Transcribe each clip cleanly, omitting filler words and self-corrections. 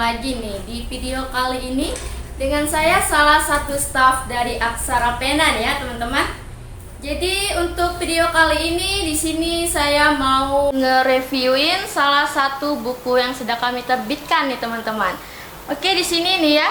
lagi nih di video kali ini dengan saya salah satu staf dari Aksara Pena ya teman-teman. Jadi untuk video kali ini di sini saya mau nge-reviewin salah satu buku yang sedang kami terbitkan nih teman-teman. Oke, di sini nih ya.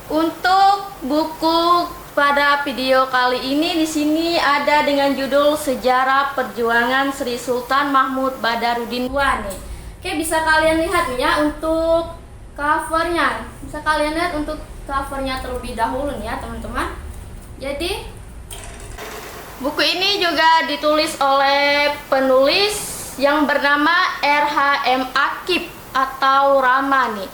Untuk buku pada video kali ini di sini ada dengan judul Sejarah Perjuangan Sri Sultan Mahmud Badarudin II nih. Oke, bisa kalian lihat nih ya untuk covernya. Bisa kalian lihat untuk covernya terlebih dahulu nih ya teman-teman. Jadi buku ini juga ditulis oleh penulis yang bernama R.H.M. Akip atau Rama nih.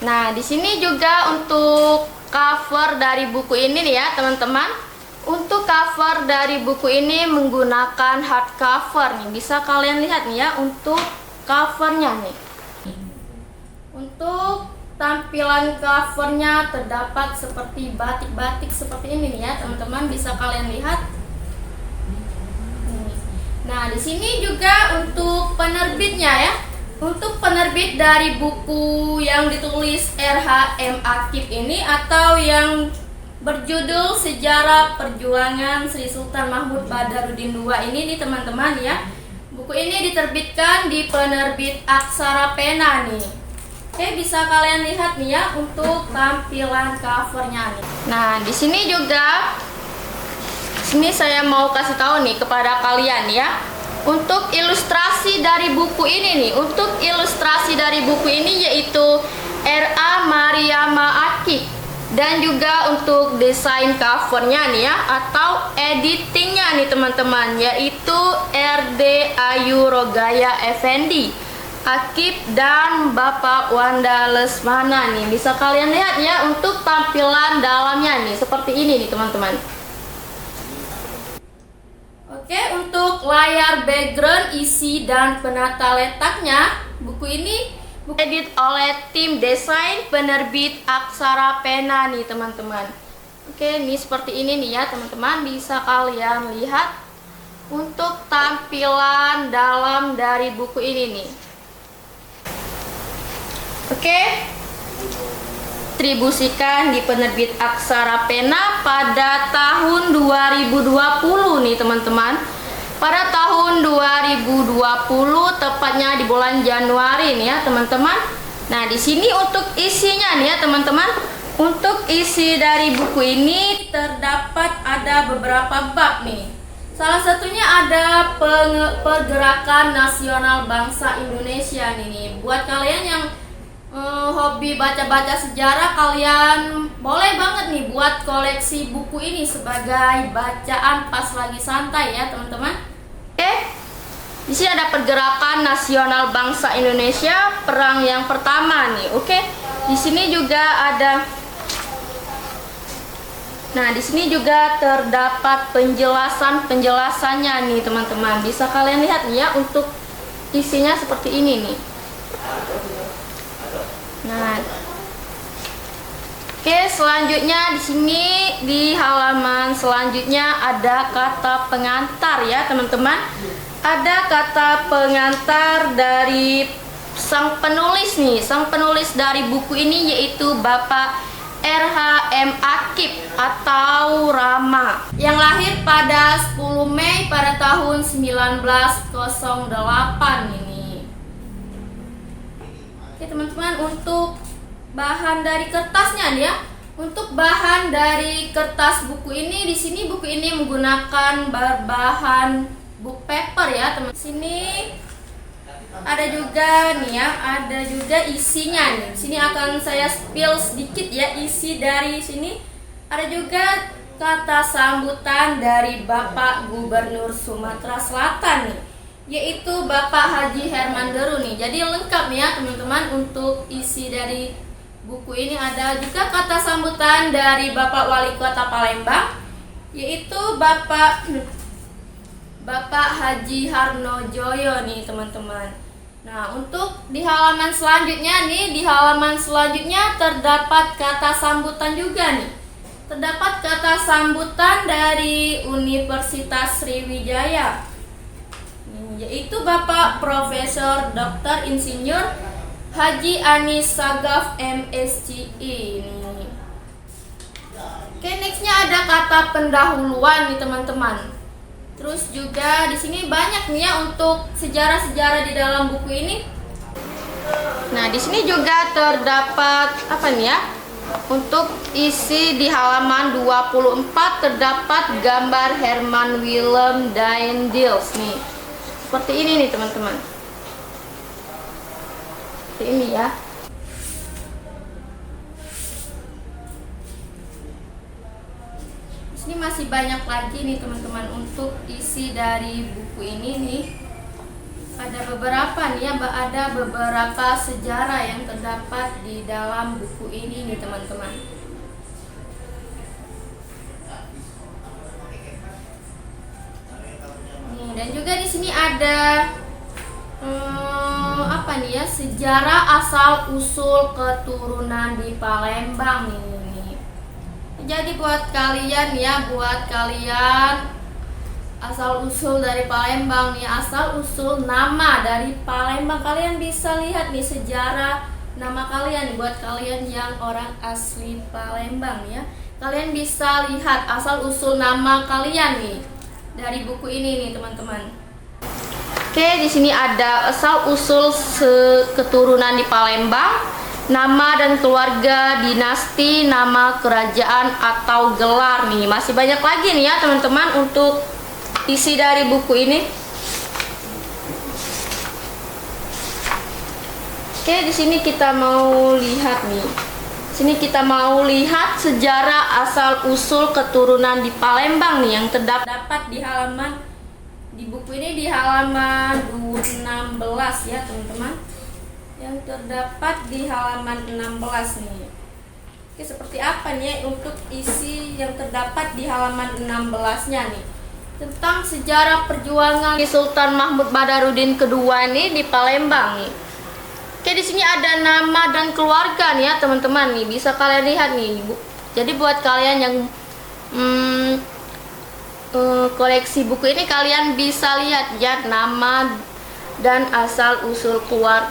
Nah, di sini juga untuk cover dari buku ini nih ya teman-teman. Untuk cover dari buku ini menggunakan hardcover nih. Bisa kalian lihat nih ya untuk covernya nih. Untuk tampilan covernya terdapat seperti batik-batik seperti ini nih ya teman-teman, bisa kalian lihat. Nah, di sini juga untuk penerbitnya ya. Untuk penerbit dari buku yang ditulis R.H.M. Akip ini atau yang berjudul Sejarah Perjuangan Sri Sultan Mahmud Badarudin II ini nih teman-teman ya. Buku ini diterbitkan di penerbit Aksara Pena nih. Oke, bisa kalian lihat nih ya untuk tampilan covernya nih. Nah, di sini juga saya mau kasih tahu nih kepada kalian ya. Untuk ilustrasi dari buku ini nih, untuk ilustrasi dari buku ini yaitu R.A. Mariama Akip. Dan juga untuk desain covernya nih ya atau editingnya nih teman-teman yaitu R.D. Ayu Rogaya Effendi Akip dan Bapak Wanda Lesmana nih. Bisa kalian lihat ya untuk tampilan dalamnya nih seperti ini nih teman-teman. Oke, untuk layar background, isi dan penata letaknya buku ini edit oleh tim desain penerbit Aksara Pena nih teman-teman. Oke, ini seperti ini nih ya teman-teman, bisa kalian lihat untuk tampilan dalam dari buku ini nih. Oke, distribusikan di penerbit Aksara Pena pada tahun 2020 nih teman-teman. Pada tahun 2020 tepatnya di bulan Januari nih ya teman-teman. Nah, di sini untuk isinya nih ya teman-teman. Untuk isi dari buku ini terdapat ada beberapa bab nih. Salah satunya ada pergerakan nasional bangsa Indonesia nih. Buat kalian yang hobi baca-baca sejarah, kalian boleh banget nih buat koleksi buku ini sebagai bacaan pas lagi santai ya teman-teman. Oke, di sini ada pergerakan nasional bangsa Indonesia perang yang pertama nih. Oke, di sini juga ada. Nah, di sini juga terdapat penjelasannya nih teman-teman. Bisa kalian lihat nih ya untuk isinya seperti ini nih. Nah, oke, selanjutnya di sini di halaman selanjutnya ada kata pengantar ya teman-teman. Ada kata pengantar dari sang penulis nih. Sang penulis dari buku ini yaitu Bapak R.H.M. Akip atau Rama yang lahir pada 10 Mei pada tahun 1908 ini. Oke teman-teman, untuk bahan dari kertasnya nih ya. Untuk bahan dari kertas buku ini, di sini buku ini menggunakan bahan book paper ya teman. Sini ada juga nih ya, ada juga isinya nih. Sini akan saya spill sedikit ya isi dari sini. Ada juga kata sambutan dari Bapak Gubernur Sumatera Selatan nih, yaitu Bapak Haji Herman Deru nih. Jadi lengkap nih ya teman-teman untuk isi dari buku ini. Ada juga kata sambutan dari Bapak Wali Kota Palembang, yaitu Bapak Haji Harnojoyo nih teman-teman. Nah, untuk di halaman selanjutnya nih, di halaman selanjutnya terdapat kata sambutan juga nih. Terdapat kata sambutan dari Universitas Sriwijaya, yaitu Bapak Profesor Dr. Insinyur Haji Anis Sagaf MSCI ini. Oke, nextnya ada kata pendahuluan nih teman-teman. Terus juga di sini banyak nih ya untuk sejarah-sejarah di dalam buku ini. Nah, di sini juga terdapat apa nih ya? Untuk isi di halaman 24 terdapat gambar Herman Willem Daendels nih. Seperti ini nih teman-teman. Seperti ini ya. Di sini masih banyak lagi nih teman-teman untuk isi dari buku ini nih. Ada beberapa nih ya, ada beberapa sejarah yang terdapat di dalam buku ini nih teman-teman. Nih, dan juga di sini ada apa nih ya, sejarah asal usul keturunan di Palembang nih. Jadi buat kalian ya, buat kalian asal usul dari Palembang nih, asal usul nama dari Palembang, kalian bisa lihat nih sejarah nama kalian nih, buat kalian yang orang asli Palembang ya. Kalian bisa lihat asal usul nama kalian nih dari buku ini nih teman-teman. Oke, di sini ada asal usul keturunan di Palembang, nama dan keluarga, dinasti, nama kerajaan atau gelar nih. Masih banyak lagi nih ya teman-teman untuk isi dari buku ini. Oke, di sini kita mau lihat nih. Sini kita mau lihat sejarah asal usul keturunan di Palembang nih yang terdapat di halaman di buku ini di halaman 16 ya, teman-teman. Yang terdapat di halaman 16 nih. Oke, seperti apa nih untuk isi yang terdapat di halaman 16-nya nih? Tentang sejarah perjuangan Sultan Mahmud Badarudin kedua nih di Palembang nih. Oke, di sini ada nama dan keluarga nih ya teman-teman nih, bisa kalian lihat nih. Jadi buat kalian yang koleksi buku ini, kalian bisa lihat ya nama dan asal usul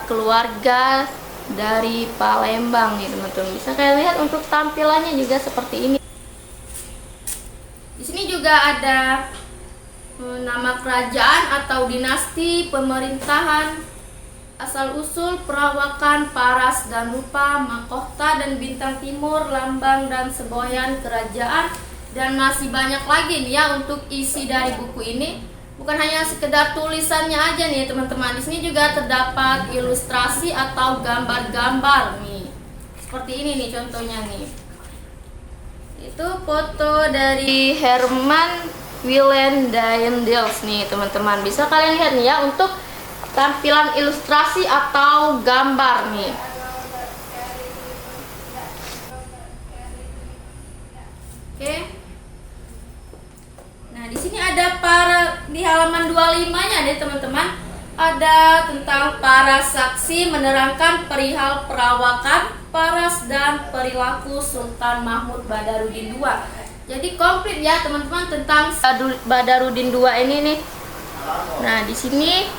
keluarga dari Palembang nih teman-teman. Bisa kalian lihat untuk tampilannya juga seperti ini. Di sini juga ada nama kerajaan atau dinasti, pemerintahan, asal usul, perawakan, paras dan rupa, mahkota dan bintang timur, lambang dan semboyan kerajaan, dan masih banyak lagi nih ya untuk isi dari buku ini. Bukan hanya sekedar tulisannya aja nih teman-teman. Di sini juga terdapat ilustrasi atau gambar-gambar nih. Seperti ini nih contohnya nih. Itu foto dari Herman Willem Daendels nih teman-teman. Bisa kalian lihat nih ya untuk tampilan ilustrasi atau gambar nih. Oke. Nah, di sini ada di halaman 25-nya deh teman-teman. Ada tentang para saksi menerangkan perihal perawakan, paras dan perilaku Sultan Mahmud Badarudin II. Jadi komplit ya teman-teman tentang Badarudin II ini nih. Nah, di sini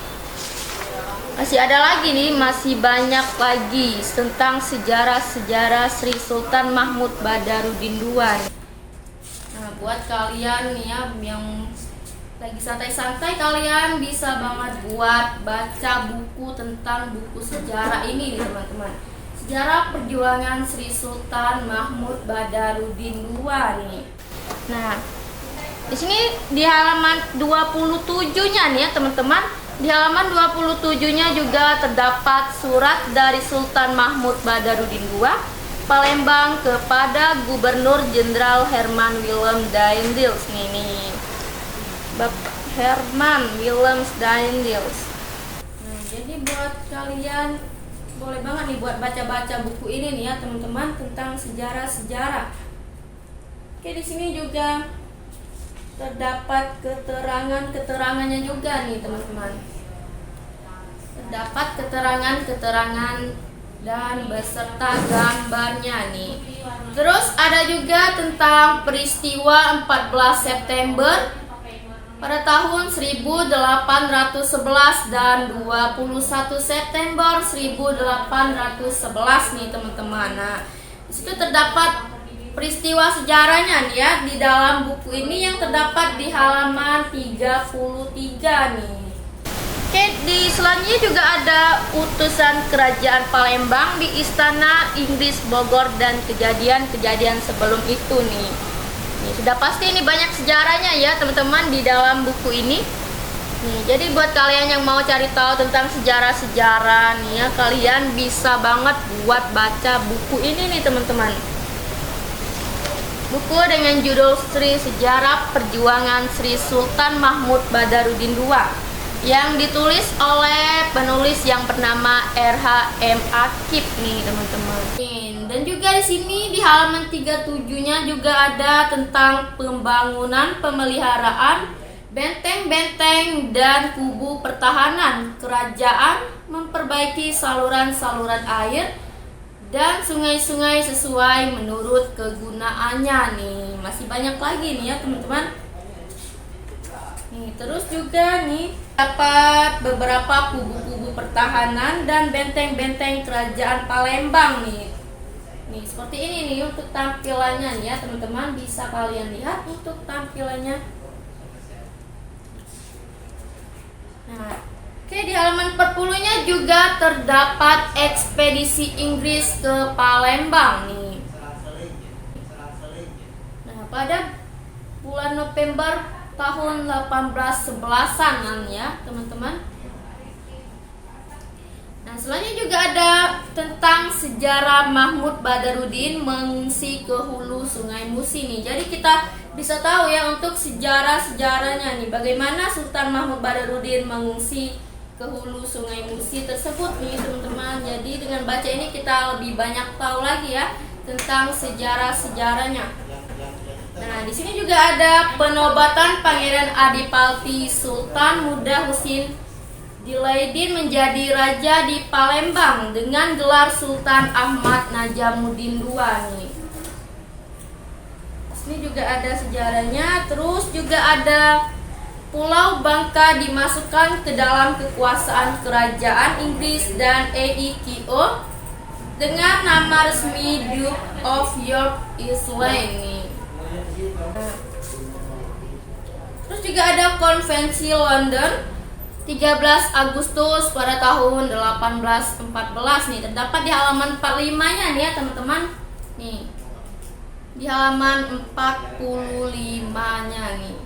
masih ada lagi nih, masih banyak lagi tentang sejarah-sejarah Sri Sultan Mahmud Badarudin II. Nah, buat kalian nih ya yang lagi santai-santai, kalian bisa banget buat baca buku tentang buku sejarah ini nih teman-teman. Sejarah perjuangan Sri Sultan Mahmud Badarudin II nih. Nah, di sini di halaman 27-nya nih ya teman-teman. Di halaman 27-nya juga terdapat surat dari Sultan Mahmud Badarudin II Palembang kepada Gubernur Jenderal Herman Willem Daendels nih. Bapak Herman Willem Daendels. Nah, jadi buat kalian boleh banget nih buat baca-baca buku ini nih ya teman-teman tentang sejarah-sejarah. Oke, di sini juga terdapat keterangannya juga nih teman-teman. Terdapat keterangan dan beserta gambarnya nih. Terus ada juga tentang peristiwa 14 September pada tahun 1811 dan 21 September 1811 nih teman-teman. Nah, di situ terdapat peristiwa sejarahnya nih ya di dalam buku ini yang terdapat di halaman 33 nih. Oke, di selanjutnya juga ada utusan kerajaan Palembang di Istana Inggris Bogor dan kejadian-kejadian sebelum itu nih. Nih, sudah pasti ini banyak sejarahnya ya teman-teman di dalam buku ini. Nih, jadi buat kalian yang mau cari tahu tentang sejarah-sejarah nih ya, kalian bisa banget buat baca buku ini nih teman-teman. Buku dengan judul Sejarah Perjuangan Sri Sultan Mahmud Badarudin II yang ditulis oleh penulis yang bernama R.H.M. Akip nih teman-teman. Dan juga di sini di halaman 37-nya juga ada tentang pembangunan, pemeliharaan benteng-benteng dan kubu pertahanan kerajaan, memperbaiki saluran-saluran air dan sungai-sungai sesuai menurut kegunaannya nih. Masih banyak lagi nih ya teman-teman. Nih, terus juga nih dapat beberapa kubu-kubu pertahanan dan benteng-benteng kerajaan Palembang nih. Nih, seperti ini nih untuk tampilannya nih ya teman-teman, bisa kalian lihat untuk tampilannya. Nah, oke, di halaman 40-nya juga terdapat ekspedisi Inggris ke Palembang nih. Nah, pada bulan November tahun 1811-an ya teman-teman. Nah, selanjutnya juga ada tentang sejarah Mahmud Badarudin mengungsi ke hulu Sungai Musi nih. Jadi kita bisa tahu ya untuk sejarah-sejarahnya nih, bagaimana Sultan Mahmud Badarudin mengungsi ke hulu Sungai Musi tersebut nih teman-teman. Jadi dengan baca ini kita lebih banyak tahu lagi ya tentang sejarah-sejarahnya. Nah, di sini juga ada penobatan Pangeran Adipati Sultan Muda Husin Dilaidin menjadi raja di Palembang dengan gelar Sultan Ahmad Najamuddin II nih. Ini juga ada sejarahnya. Terus juga ada Pulau Bangka dimasukkan ke dalam kekuasaan kerajaan Inggris dan EIKO dengan nama resmi Duke of York Island nih. Terus juga ada Konvensi London 13 Agustus pada tahun 1814 nih, terdapat di halaman 45-nya nih ya teman-teman. Nih. Di halaman 45-nya nih.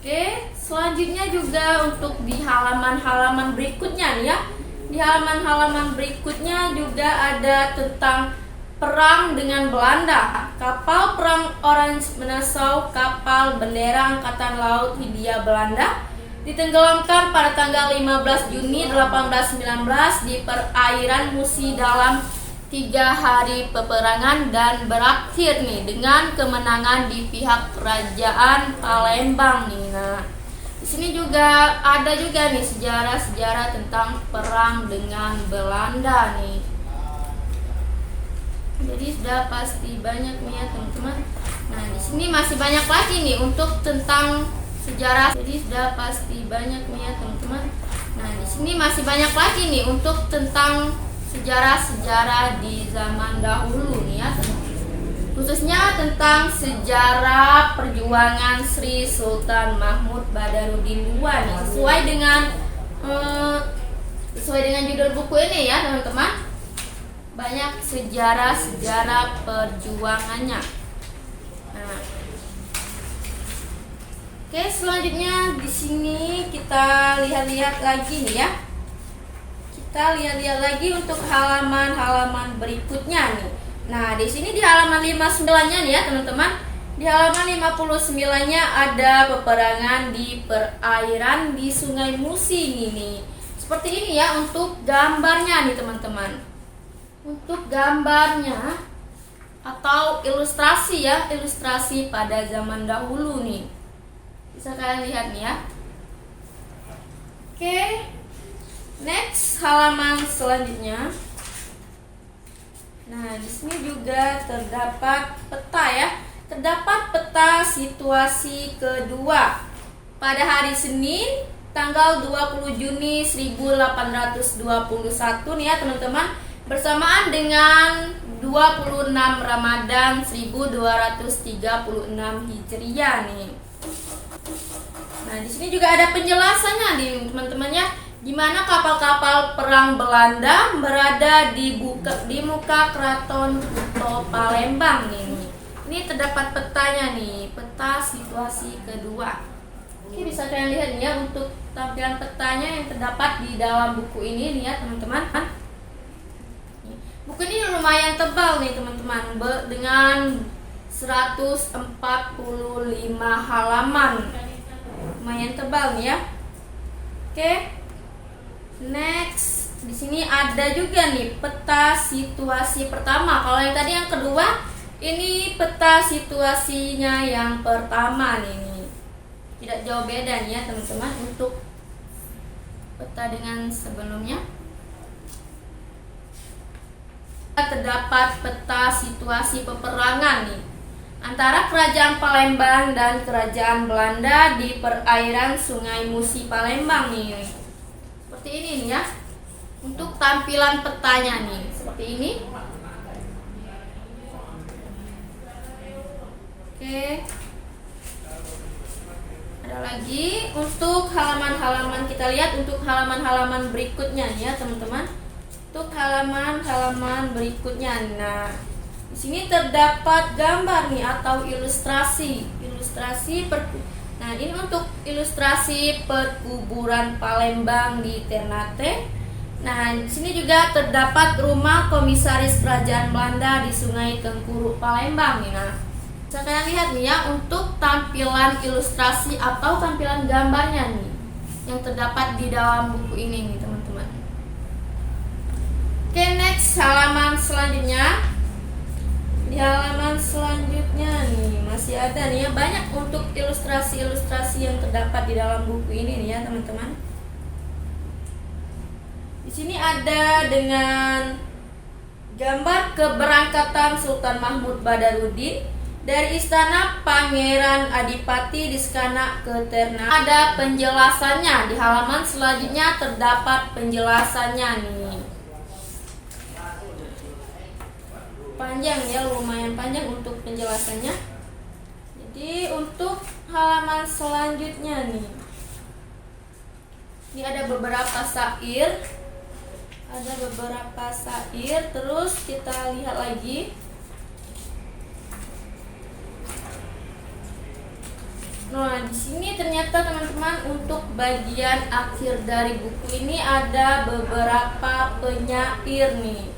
Oke, selanjutnya juga untuk di halaman-halaman berikutnya nih ya. Di halaman-halaman berikutnya juga ada tentang perang dengan Belanda. Kapal perang Orange Nassau, kapal bendera Angkatan Laut Hindia Belanda, ditenggelamkan pada tanggal 15 Juni 1819 di perairan Musi dalam 3 hari peperangan dan berakhir nih dengan kemenangan di pihak kerajaan Palembang nih. Nah, di sini juga ada juga nih sejarah-sejarah tentang perang dengan Belanda nih. Jadi sudah pasti banyak nih ya teman-teman. Nah, di sini masih banyak lagi nih untuk tentang sejarah. Jadi sudah pasti banyak nih ya teman-teman. Nah, di sini masih banyak lagi nih untuk tentang sejarah-sejarah di zaman dahulu nih ya teman-teman. Khususnya tentang sejarah perjuangan Sri Sultan Mahmud Badarudin II nih. Sesuai dengan judul buku ini ya teman-teman. Banyak sejarah-sejarah perjuangannya. Nah, oke, selanjutnya di sini kita lihat-lihat lagi nih ya. Kita lihat-lihat lagi untuk halaman-halaman berikutnya nih. Nah, di sini di halaman 59-nya nih ya teman-teman. Di halaman 59-nya ada peperangan di perairan di Sungai Musi ini. Seperti ini ya untuk gambarnya nih teman-teman. Untuk gambarnya atau ilustrasi ya, ilustrasi pada zaman dahulu nih. Bisa kalian lihat nih ya. Oke. Next, halaman selanjutnya. Nah, di sini juga terdapat peta ya. terdapat peta situasi kedua pada hari Senin tanggal 20 Juni 1821 nih ya teman-teman, bersamaan dengan 26 Ramadan 1236 Hijriah nih. Nah, di sini juga ada penjelasannya nih teman-teman ya, di mana kapal-kapal perang Belanda berada di muka keraton Kuto Palembang nih. Ini terdapat petanya nih, peta situasi kedua. Oke, bisa kalian lihat nih ya untuk tampilan petanya yang terdapat di dalam buku ini nih ya teman-teman. Buku ini lumayan tebal nih teman-teman, dengan 145 halaman. Lumayan tebal nih ya. Oke. Next, di sini ada juga nih peta situasi pertama. Kalau yang tadi yang kedua, ini peta situasinya yang pertama nih. Tidak jauh beda nih ya teman-teman untuk peta dengan sebelumnya. Terdapat peta situasi peperangan nih antara Kerajaan Palembang dan Kerajaan Belanda di perairan Sungai Musi Palembang nih. Seperti ini nih ya. Untuk tampilan petanya nih seperti ini. Oke. Ada lagi untuk halaman-halaman, kita lihat untuk halaman-halaman berikutnya nih ya teman-teman. Untuk halaman-halaman berikutnya, nah di sini terdapat gambar nih atau ilustrasi. Nah ini untuk ilustrasi perkuburan Palembang di Ternate. Nah di sini juga terdapat rumah komisaris kerajaan Belanda di Sungai Tengkuru Palembang nih. Nah bisa kalian lihat nih ya untuk tampilan ilustrasi atau tampilan gambarnya nih yang terdapat di dalam buku ini nih teman-teman. Oke, next halaman selanjutnya. Di halaman selanjutnya nih masih ada nih ya banyak untuk ilustrasi-ilustrasi yang terdapat di dalam buku ini nih ya teman-teman. Di sini ada dengan gambar keberangkatan Sultan Mahmud Badarudin dari Istana Pangeran Adipati di Skanak ke Ternate. Ada penjelasannya di halaman selanjutnya, terdapat penjelasannya nih. Panjang ya, lumayan panjang untuk penjelasannya. Jadi untuk halaman selanjutnya nih, ini ada beberapa syair. Terus kita lihat lagi. Nah, di sini ternyata teman-teman untuk bagian akhir dari buku ini ada beberapa penyair nih.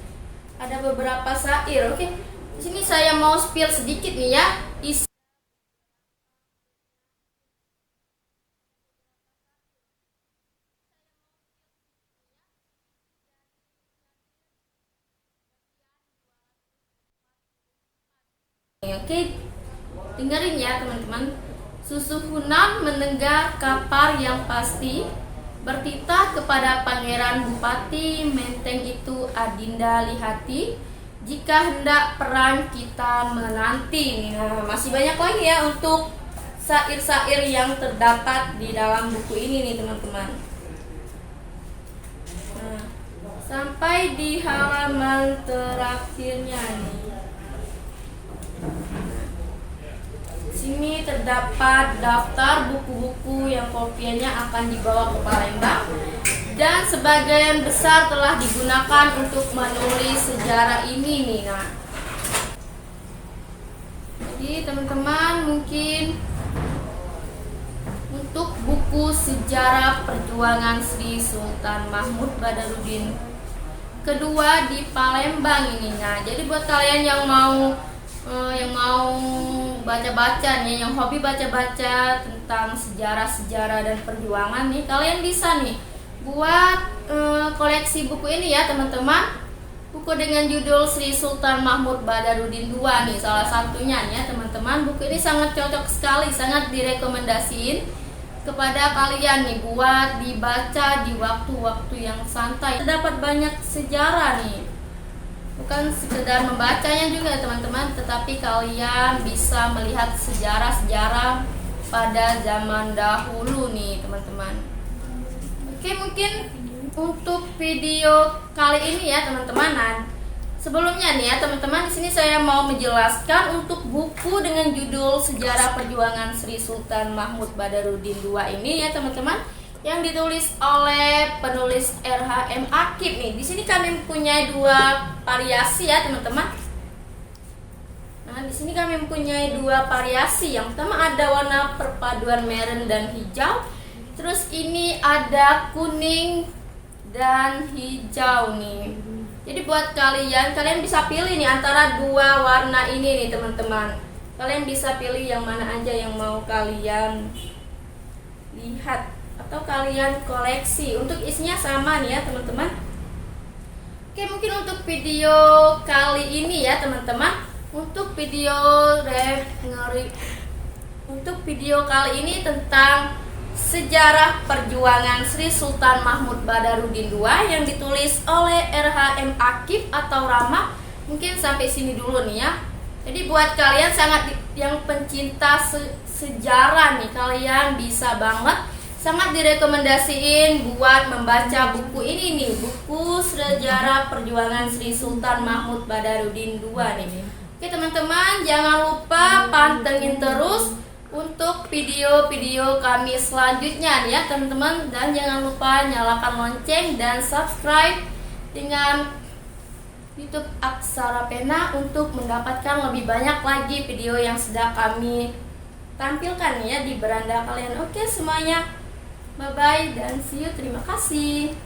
Ada beberapa syair. Oke. Di sini saya mau spill sedikit nih ya. Oke. Dengerin ya teman-teman. Susuhunan mendengar kabar yang pasti, bertitah kepada Pangeran Bupati, Menteng itu Adinda lihati, jika hendak perang kita menanti. Nah, masih banyak lagi ya untuk syair-syair yang terdapat di dalam buku ini nih teman-teman. Nah, sampai di halaman terakhirnya nih. Sini terdapat daftar buku-buku yang kopiannya akan dibawa ke Palembang dan sebagian besar telah digunakan untuk menulis sejarah ini nih. Nah, jadi teman-teman mungkin untuk buku sejarah perjuangan Sri Sultan Mahmud Badarudin kedua di Palembang ini. Nah, jadi buat kalian yang mau baca-baca nih, yang hobi baca-baca tentang sejarah-sejarah dan perjuangan nih, kalian bisa nih buat koleksi buku ini ya teman-teman. Buku dengan judul Sri Sultan Mahmud Badarudin II nih salah satunya nih ya teman-teman. Buku ini sangat cocok sekali, sangat direkomendasiin kepada kalian nih buat dibaca di waktu-waktu yang santai. Terdapat banyak sejarah nih bukan sekedar membacanya juga ya teman-teman, tetapi kalian bisa melihat sejarah-sejarah pada zaman dahulu nih teman-teman. Oke, mungkin untuk video kali ini ya teman-teman. Nah, sebelumnya nih ya teman-teman, di sini saya mau menjelaskan untuk buku dengan judul Sejarah Perjuangan Sri Sultan Mahmud Badarudin II ini ya teman-teman, yang ditulis oleh penulis R.H.M. Akib nih. Di sini kami mempunyai dua variasi ya teman-teman. Nah, di sini kami mempunyai dua variasi. Yang pertama ada warna perpaduan merah dan hijau. Terus ini ada kuning dan hijau nih. Jadi buat kalian bisa pilih nih antara dua warna ini nih teman-teman. Kalian bisa pilih yang mana aja yang mau kalian lihat atau kalian koleksi. Untuk isinya sama nih ya teman-teman. Oke, mungkin untuk video kali ini ya teman-teman, untuk video kali ini tentang sejarah perjuangan Sri Sultan Mahmud Badarudin II yang ditulis oleh R.H.M. Akib atau Rama, mungkin sampai sini dulu nih ya. Jadi buat kalian yang pencinta sejarah nih, kalian bisa banget, sangat direkomendasiin buat membaca buku ini nih, buku Sejarah Perjuangan Sri Sultan Mahmud Badarudin II nih. Oke teman-teman, jangan lupa pantengin terus untuk video-video kami selanjutnya nih ya teman-teman, dan jangan lupa nyalakan lonceng dan subscribe dengan YouTube Aksara Pena untuk mendapatkan lebih banyak lagi video yang sedang kami tampilkan ya di beranda kalian. Oke semuanya, bye bye dan see you, terima kasih.